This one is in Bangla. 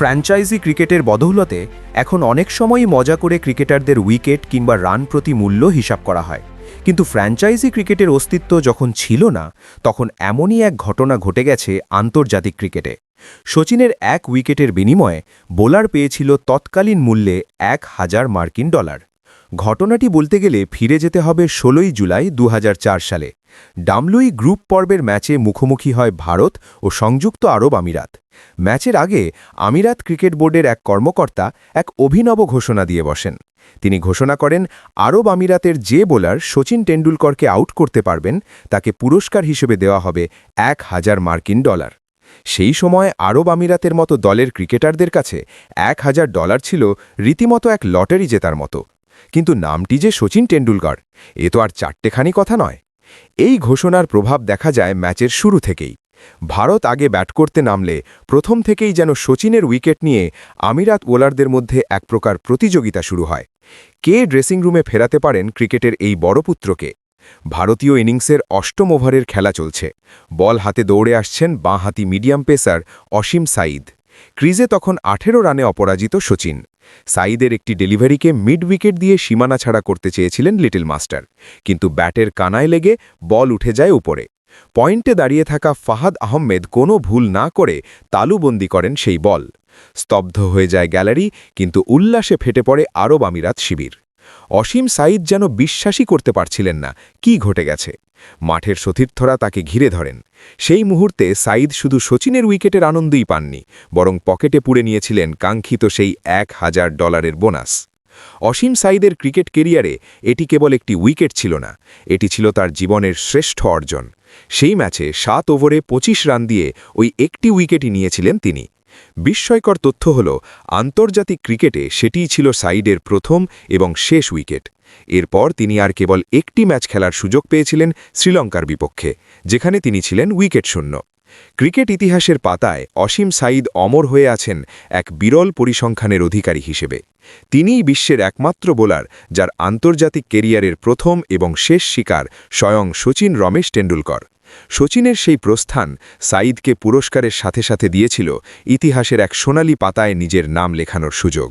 ফ্র্যাঞ্চাইজি ক্রিকেটের বদৌলতে এখন অনেক সময়ই মজা করে ক্রিকেটারদের উইকেট কিংবা রান প্রতি মূল্য হিসাব করা হয়, কিন্তু ফ্র্যাঞ্চাইজি ক্রিকেটের অস্তিত্ব যখন ছিল না তখন এমনই এক ঘটনা ঘটে গেছে আন্তর্জাতিক ক্রিকেটে। শচীনের এক উইকেটের বিনিময়ে বোলার পেয়েছিল তৎকালীন মূল্যে $1000। ঘটনাটি বলতে গেলে ফিরে যেতে হবে 16 জুলাই 2004 সালে। ডামলুই গ্রুপ পর্বের ম্যাচে মুখোমুখি হয় ভারত ও সংযুক্ত আরব আমিরাত। ম্যাচের আগে আমিরাত ক্রিকেট বোর্ডের এক কর্মকর্তা এক অভিনব ঘোষণা দিয়ে বসেন। তিনি ঘোষণা করেন, আরব আমিরাতের যে বোলার শচীন টেন্ডুলকরকে আউট করতে পারবেন তাকে পুরস্কার হিসেবে দেওয়া হবে $1000। সেই সময় আরব আমিরাতের মতো দলের ক্রিকেটারদের কাছে $1000 ছিল রীতিমতো এক লটারি জেতার মতো। কিন্তু নামটি যে শচীন টেন্ডুলকর, এ তো আর চারটেখানি কথা নয়। এই ঘোষণার প্রভাব দেখা যায় ম্যাচের শুরু থেকেই। ভারত আগে ব্যাট করতে নামলে প্রথম থেকেই যেন শচীনের উইকেট নিয়ে আমিরাত বোলারদের মধ্যে এক প্রকার প্রতিযোগিতা শুরু হয়। কে ড্রেসিং রুমে ফেরাতে পারেন ক্রিকেটের এই বড় পুত্রকে? ভারতীয় ইনিংসের অষ্টম ওভারের খেলা চলছে। বল হাতে দৌড়ে আসছেন বাঁহাতি মিডিয়াম পেসার অসীম সাঈদ। ক্রিজে তখন 18 রানে অপরাজিত শচীন। সাঈদের একটি ডেলিভারিকে মিড উইকেট দিয়ে সীমানা ছাড়া করতে চেয়েছিলেন লিটল মাস্টার, কিন্তু ব্যাটের কানায় লেগে বল উঠে যায় উপরে। পয়েন্টে দাঁড়িয়ে থাকা ফাহাদ আহমেদ কোনো ভুল না করে তালুবন্দি করেন সেই বল। স্তব্ধ হয়ে যায় গ্যালারি, কিন্তু উল্লাসে ফেটে পড়ে আরব আমিরাত শিবির। অসীম সাঈদ যেন বিশ্বাসই করতে পারছিলেন না কি ঘটে গেছে। মাঠের সতীর্থরা তাকে ঘিরে ধরেন। সেই মুহূর্তে সাঈদ শুধু শচীনের উইকেটের আনন্দই পাননি, বরং পকেটে পুরে নিয়েছিলেন কাঙ্ক্ষিত সেই $1000 বোনাস। অসীম সাঈদের ক্রিকেট কেরিয়ারে এটি কেবল একটি উইকেট ছিল না, এটি ছিল তার জীবনের শ্রেষ্ঠ অর্জন। সেই ম্যাচে 7 ওভারে 25 রান দিয়ে ওই একটি উইকেটই নিয়েছিলেন তিনি। বিস্ময়কর তথ্য হল, আন্তর্জাতিক ক্রিকেটে সেটিই ছিল সাঈদের প্রথম এবং শেষ উইকেট। এরপর তিনি আর কেবল একটি ম্যাচ খেলার সুযোগ পেয়েছিলেন শ্রীলঙ্কার বিপক্ষে, যেখানে তিনি ছিলেন উইকেট শূন্য। ক্রিকেট ইতিহাসের পাতায় অসীম সাঈদ অমর হয়ে আছেন এক বিরল পরিসংখ্যানের অধিকারী হিসেবে। তিনিই বিশ্বের একমাত্র বোলার যার আন্তর্জাতিক কেরিয়ারের প্রথম এবং শেষ শিকার স্বয়ং শচীন রমেশ টেন্ডুলকর। শচীনের সেই প্রস্থান সাঈদকে পুরস্কারের সাথে সাথে দিয়েছিল ইতিহাসের এক সোনালী পাতায় নিজের নাম লেখানোর সুযোগ।